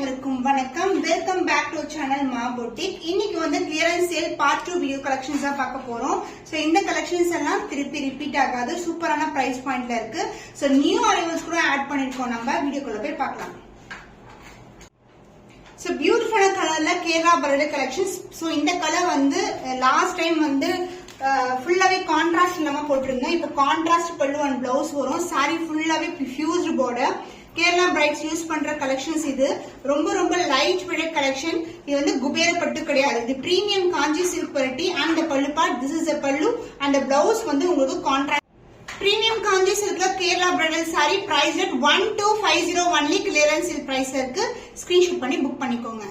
அனைவருக்கும் வணக்கம். Welcome back to channel மா பொட்டிக். இன்னைக்கு வந்து clearance sale part 2 video collections தான் பார்க்க போறோம். சோ இந்த கலெக்ஷன்ஸ் எல்லாம் திருப்பி ரிப்பீட் ஆகாது, சூப்பரான பிரைஸ் பாயிண்ட்ல இருக்கு. சோ நியூ அரைவல்ஸ் கூட ஆட் பண்ணிருக்கோம். நம்ம வீடியோக்குள்ள போய் பார்க்கலாம். சோ பியூட்டிஃபுல்லான கலர்ல கேரளா பர்த்டே கலெக்ஷன்ஸ். சோ இந்த கலர் வந்து லாஸ்ட் டைம் வந்து ஃபுல்லாவே கான்ட்ராஸ்ட் இல்லாம போட்டிருந்தோம். இப்போ கான்ட்ராஸ்ட் பல்லு அண்ட் பிளவுஸ் வரும். சாரி ஃபுல்லாவே fused border. Kerala brides use பண்ற கலெக்ஷன்ஸ் இது. ரொம்ப ரொம்ப லைட் வெயிட் கலெக்ஷன். இது வந்து குபேர பட்டு கிடையாது. இது premium Kanchi silk variety. And the pallu part, this is a pallu and the blouse வந்து உங்களுக்கு கான்ட்ராஸ்ட் பிரீமியம் காஞ்சி சில்க்ல Kerala bridal sari. Price rate 1250 only. Clearance sale price இருக்கு. ஸ்கிரீன்ஷாட் பண்ணி புக் பண்ணிக்கோங்க.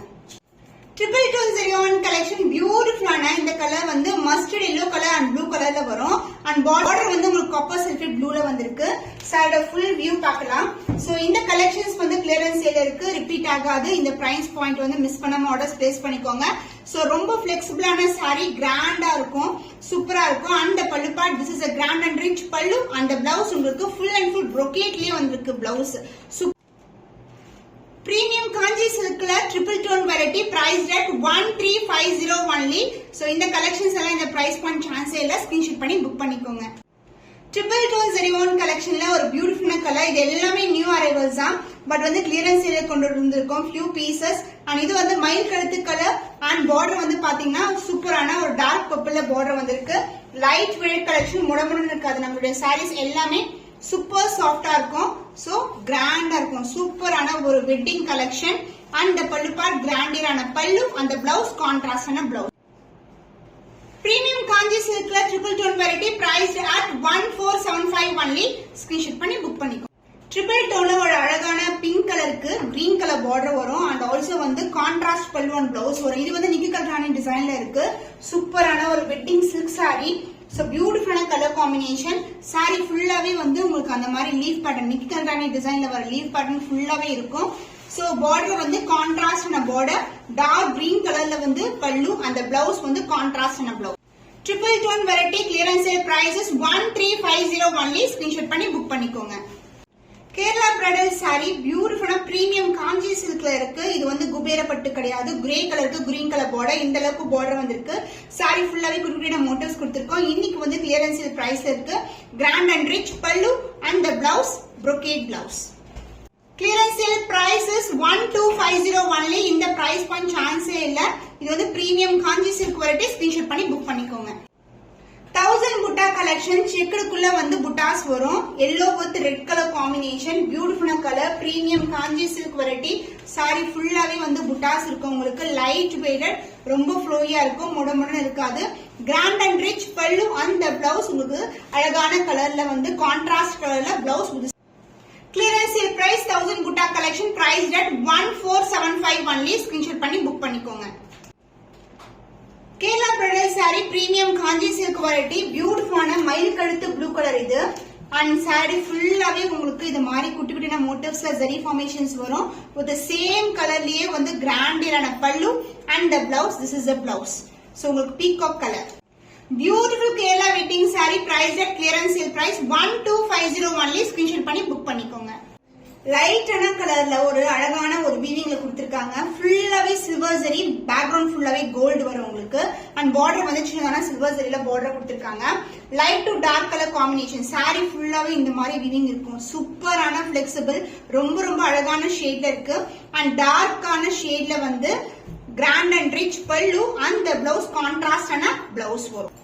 2201 கலெக்ஷன். பியூட்டிஃபுல்லான இந்த கலர் வந்து mustard yellow colour and blue கலர்ல வரும். அண்ட் பார்டர் வந்து உங்களுக்கு காப்பர் சல்ஃபேட் ப்ளூல வந்திருக்கு. சாரோட ஃபுல் வியூ பார்க்கலாம். சோ இந்த கலெக்ஷன்ஸ் வந்து கிளியரன்ஸ் சேல் இருக்கு, ரிப்பீட் ஆகாது. இந்த பிரைஸ் பாயிண்ட் வந்து மிஸ் பண்ணாம ஆர்டர்ஸ் பிளேஸ் பண்ணிக்கோங்க. சோ ரொம்ப பிளெக்சிபிளான சாரி, கிராண்டா இருக்கும், சூப்பரா இருக்கும். அந்த பல்லு part, this is a grand and rich பல்லு. அந்த பிளவுஸ் உங்களுக்கு ஃபுல் அண்ட் ஃபுல் brocade-லயே வந்திருக்கு பிளவுஸ். பிரீமியம் காஞ்சி சில்க்ல triple tone variety. Price rate 1350 only. So இந்த கலெக்ஷன்ஸ் எல்லாம் இந்த பிரைஸ் பாயிண்ட் சான்ஸே இல்ல. ஸ்கிரீன்ஷாட் பண்ணி புக் பண்ணிக்கோங்க. 2201 கலெக்ஷன்ல ஒரு பியூட்டிஃபுல்லான கலர். இது எல்லாமே நியூ அரைவல்ஸ் தான், பட் வந்து கிளியரன்ஸ் சேல் கொண்டு வந்திருக்கோம் ஃபியூ பீசஸ். அண்ட் இது வந்து மயில் கழுத்து கலர் அண்ட் பார்டர் வந்து பாத்தீங்கன்னா சூப்பரான ஒரு டார்க் பர்பிள்ல பார்டர் வந்திருக்கு. லைட் வெயிட் கலெக்ஷன், முடமுடன் இருக்காது. நம்மளுடைய சாரீஸ் எல்லாமே சூப்பர் சாஃப்டா இருக்கும். சோ கிராண்டா இருக்கும். சூப்பரான ஒரு wedding collection. And the pallu part கிராண்டியரான பல்லு. அந்த பிளவுஸ் கான்ட்ராஸ்டான பிளவுஸ். பிரீமியம் காஞ்சி சில்க்ல triple tone variety. Price at 1475 only. Screenshot பண்ணி புக் பண்ணிக்கோ. ட்ரிபிள் டோன்ல ஒரு அழகான பிங்க் கலருக்கு கிரீன் கலர் பார்டர் வரும். அண்ட் ஆல்சோ வந்து கான்ட்ராஸ்ட் பல்லு அண்ட் பிளவுஸ் வரும். இது வந்து நிக்கி கல்ராணி டிசைன்ல இருக்கு. சூப்பரான ஒரு வெட்டிங் சில்க் சாரி. சோ பியூட்டிஃபுல்லான கலர் காம்பினேஷன். சாரி ஃபுல்லாவே வந்து உங்களுக்கு அந்த மாதிரி லீஃப் பேட்டர்ன், நிக்கி கல்ராணி டிசைன்ல வர லீஃப் பேட்டர்ன் ஃபுல்லாவே இருக்கும். சோ பார்டர் வந்து கான்ட்ராஸ்டான பார்டர், டார்க் கிரீன் கலர்ல வந்து பல்லு. அந்த பிளவுஸ் வந்து கான்ட்ராஸ்டான blouse. Triple tone variety. Clearance sale prices 1350 only. Screenshot பண்ணி புக் பண்ணிக்கோங்க. Kerala bridal sari. பியூட்டிஃபுல்லா பிரீமியம் காஞ்சி சில்க்ல இருக்கு. இது வந்து குபேர பட்டு கிடையாது. கிரே கலருக்கு கிரீன் கலர் பார்டர். இந்த அளவுக்கு பார்டர் வந்திருக்கு. சாரி ஃபுல்லாவே குறிப்பிட்ட மோட்டிவ்ஸ் கொடுத்திருக்கோம். இன்னைக்கு வந்து கிளியரன்ஸ் சேல் பிரைஸ் இருக்கு. Grand and rich pallu and the blouse brocade blouse. Clearance sale prices 1250 only. இந்த பிரைஸ் பாயிண்ட் சான்ஸே இல்ல. இது வந்து premium Kanchi silk variety. Screenshot பண்ணி புக் பண்ணிக்கோங்க. 1000 புட்டா கலெக்ஷன். செக்குடுக்குள்ள வந்து புட்டாஸ் வரும். Yellow with red colour combination. பியூட்டிஃபுல்லான colour. Premium Kanchi silk variety. Sorry ஃபுல்லாவே வந்து புட்டாஸ் இருக்கும். உங்களுக்கு லைட் வெயிட்டட், ரொம்ப ஃப்ளோயா இருக்கும், முடமுடன் இருக்காது. Grand and rich pallu and blouse உங்களுக்கு அழகான கலர்ல வந்து கான்ட்ராஸ்ட் கலர்ல பிளவுஸ். கிளியரன்ஸ் சேல் பிரைஸ் 1000 புட்டா collection. Price rate 1475 only. Screenshot பண்ணி புக் பண்ணிக்கோங்க. Kerala bridal sari. Premium Kanchi silk variety. பியூட்டிஃபுல்லான மயில் கழுத்து ப்ளூ கலர் இது. அண்ட் சாரி ஃபுல்லாவே உங்களுக்கு இது மாதிரி குட்டி குட்டின மோட்டிவ்ஸ்ல ஜரி ஃபார்மேஷன்ஸ் வரும். வித் சேம் கலர்லயே வந்து கிராண்டியரான pallu and the blouse. This is a blouse. So உங்களுக்கு peacock colour. Beautiful Kerala wedding sari. Price at clearance sale price 1250 only. Screenshot பண்ணி புக் பண்ணிக்கோங்க. லைட்டான கலர்ல ஒரு அழகான ஒரு வீவிங்ல கொடுத்திருக்காங்க. ஃபுல்லாவே சில்வர் ஜரி, பேக்ரவுண்ட் ஃபுல்லாவே கோல்டு வரும் உங்களுக்கு. அண்ட் பார்டர் வந்து சின்னதான சில்வர் ஜரியில பார்டர் கொடுத்திருக்காங்க. Light to dark colour combination. Sorry ஃபுல்லாவே இந்த மாதிரி வீவிங் இருக்கும். சூப்பரான பிளெக்சிபிள், ரொம்ப ரொம்ப அழகான ஷேட்ல இருக்கு. அண்ட் டார்க்கான ஷேட்ல வந்து grand and rich pallu and the blouse கான்ட்ராஸ்டான பிளவுஸ் வரும்.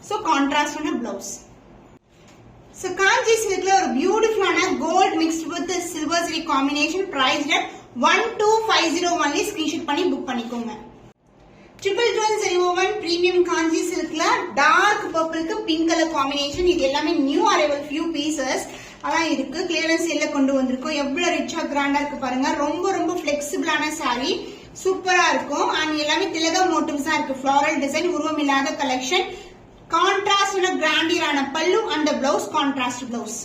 சோ கான்ட்ராஸ்டான பிளவுஸ். So காஞ்சி சில்க்ல ஒரு பியூட்டிஃபுல்லான gold mixed with silver zari combination. Price rate 1250 only. Screenshot பண்ணி புக் பண்ணிக்கோங்க. 2201 பிரீமியம் காஞ்சி சில்க்ல டார்க் பர்பிள்க்கு பிங்க் கலர் காம்பினேஷன். இது எல்லாமே நியூ அரைவல் ஃபியூ பீசஸ் அதான் இருக்கு. கிளியரன்ஸ் சேல்ல கொண்டு வந்திருக்கோம். எவ்வளவு ரிச்சா கிராண்டா இருக்கு பாருங்க. ரொம்ப ரொம்ப பிளெக்சிபிளான சாரி, சூப்பரா இருக்கும். அண்ட் எல்லாமே திலக மோட்டிவ்ஸ் தான் இருக்கு. ஃபிளாரல் டிசைன், உருவம் இல்லாத கலெக்ஷன். கான்ட்ராஸ்ட் கிராண்டியரான pallu and blouse contrast blouse.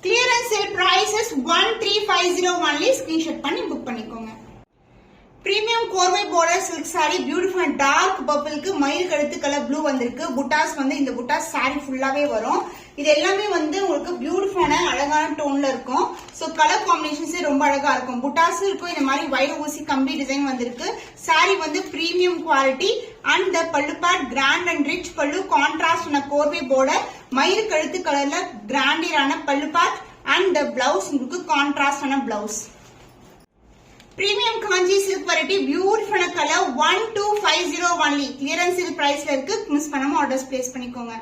Clearance sale prices 1350 only. Screenshot பண்ணி புக் பண்ணிக்கோங்க. பிரீமியம் கோர்வை border silk sari. Beautiful dark பர்பிள்க்கு மயில் கழுத்து கலர் ப்ளூ வந்திருக்கு. புட்டாஸ் வந்து இந்த புட்டாஸ் சாரி ஃபுல்லாவே வரும். இது எல்லாமே வந்து உங்களுக்கு பியூட்டிஃபுல்லான அழகான டோன்ல இருக்கும். சோ கலர் காம்பினேஷன்ஸே ரொம்ப அழகா இருக்கும். புட்டாஸும் இருக்கும். இந்த மாதிரி வைர ஊசி கம்பி டிசைன் வந்திருக்கு. சாரி வந்து பிரீமியம் குவாலிட்டி அண்ட் த பல்லு பார்ட் கிராண்ட் அண்ட் ரிச் பல்லு, கான்ட்ராஸ்ட் கோர்வை பார்டர், மயில் கழுத்து கலர்ல கிராண்டியரான பல்லு பார்ட் அண்ட் த பிளவுஸ் உங்களுக்கு கான்ட்ராஸ்டான blouse. Premium Kanchi silk variety beautiful colour 1250 only. Clearance sale பிரைஸ்ல இருக்கு. மிஸ் பண்ணாம ஆர்டர்ஸ் பிளேஸ் பண்ணிக்கோங்க.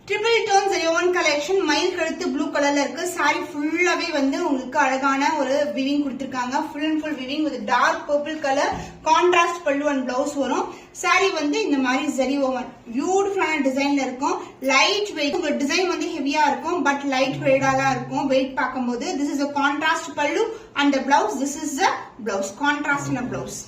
ட்ரிபிள் டோன் சரியோன் கலெக்ஷன் மயில் கழுத்து ப்ளூ கலர்ல இருக்கு. சாரி ஃபுல்லாவே வந்து உங்களுக்கு அழகான ஒரு விவிங் கொடுத்திருக்காங்க. Full and full weaving with dark purple colour, contrast pallu and blouse வரும். சாரி வந்து இந்த மாதிரி ஜரி ஓவன் பியூட்டிஃபுல்லான டிசைன்ல இருக்கும். Light weight. உங்க டிசைன் வந்து ஹெவியா இருக்கும் பட் லைட் வெயிட்டா தான் இருக்கும். வெயிட் பார்க்கும்போது திஸ் இஸ் a கான்ட்ராஸ்ட் பல்லு and the blouse. This is the blouse, contrast in a blouse.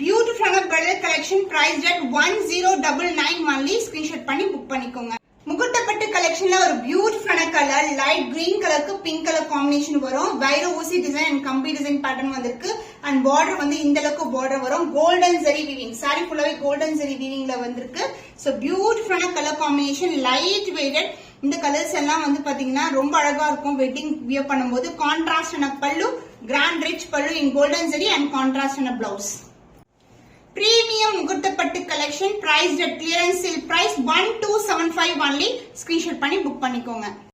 Beautiful bridal collection priced at 1099 only. Screenshot பண்ணி புக் பண்ணிக்கோங்க. முகுட்டப்பட்டு கலெக்ஷன்ல ஒரு பியூட்டிஃபுல்லான கலர் லைட் கிரீன் கலருக்கு பிங்க் கலர் காம்பினேஷன் வரும். வைர ஊசி டிசைன் அண்ட் கம்பி டிசைன் பேட்டர்ன் வந்திருக்கு. அண்ட் பார்டர் வந்து இந்த அளவுக்கு பார்டர் வரும். Golden zari weaving. சாரி ஃபுல்லாவே கோல்டன் ஜரி வீவிங்ல வந்திருக்கு. சோ பியூட்டிஃபுல்லான கலர் காம்பினேஷன், லைட் வெயிட்டட். இந்த கலர்ஸ் எல்லாம் வந்து பாத்தீங்கன்னா ரொம்ப அழகா இருக்கும். வெட்டிங் வியர் பண்ணும்போது கான்ட்ராஸ்டான பல்லு, grand rich pallu in golden zari and கான்ட்ராஸ்டான பிளவுஸ். பிரீமியம் முகூர்த்தப்பட்டு collection priced at clearance sale price 1275 only. Screenshot பண்ணி புக் பண்ணிக்கோங்க.